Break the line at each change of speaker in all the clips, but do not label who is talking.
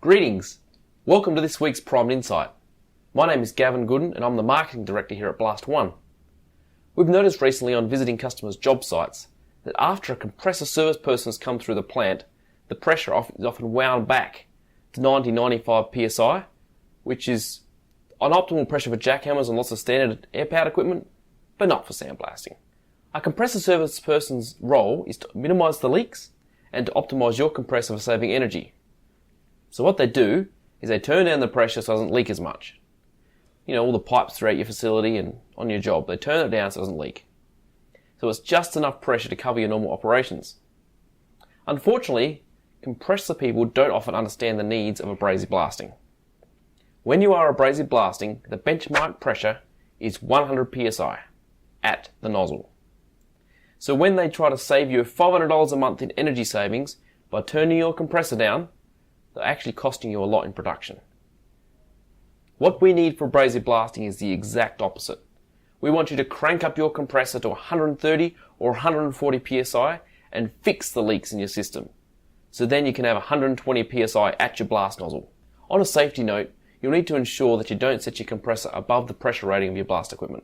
Greetings! Welcome to this week's Primed Insight. My name is Gavin and I'm the Marketing Director here at BlastOne. We've noticed recently on visiting customers' job sites that after a compressor service person has come through the plant, the pressure is often wound back to 90-95 psi, which is an optimal pressure for jackhammers and lots of standard air-powered equipment, but not for sandblasting. A compressor service person's role is to minimise the leaks and to optimise your compressor for saving energy. So what they do is they turn down the pressure so it doesn't leak as much. You know, all the pipes throughout your facility and on your job, they turn it down so it doesn't leak. So it's just enough pressure to cover your normal operations. Unfortunately, compressor people don't often understand the needs of abrasive blasting. When you are abrasive blasting, the benchmark pressure is 100 psi at the nozzle. So when they try to save you $500 a month in energy savings by turning your compressor down, they're actually costing you a lot in production. What we need for abrasive blasting is the exact opposite. We want you to crank up your compressor to 130 or 140 psi and fix the leaks in your system. So then you can have 120 psi at your blast nozzle. On a safety note, you'll need to ensure that you don't set your compressor above the pressure rating of your blast equipment.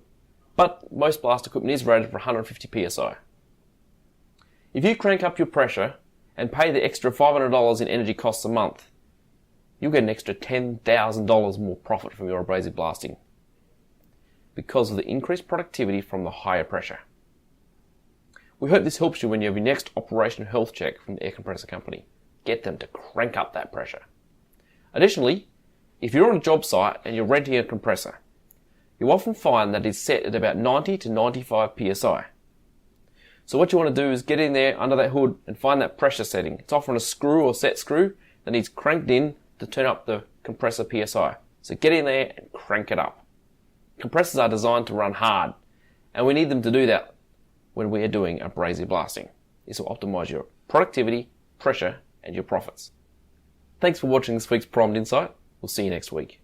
But most blast equipment is rated for 150 psi. If you crank up your pressure and pay the extra $500 in energy costs a month, you'll get an extra $10,000 more profit from your abrasive blasting because of the increased productivity from the higher pressure. We hope this helps you when you have your next operational health check from the air compressor company. Get them to crank up that pressure. Additionally, if you're on a job site and you're renting a compressor, you'll often find that it's set at about 90 to 95 psi. So what you want to do is get in there under that hood and find that pressure setting. It's often a screw or set screw that needs cranked in to turn up the compressor psi. So get in there and crank it up. Compressors are designed to run hard, and we need them to do that when we are doing abrasive blasting. This will optimize your productivity, pressure, and your profits. Thanks for watching this week's Primed Insight. We'll see you next week.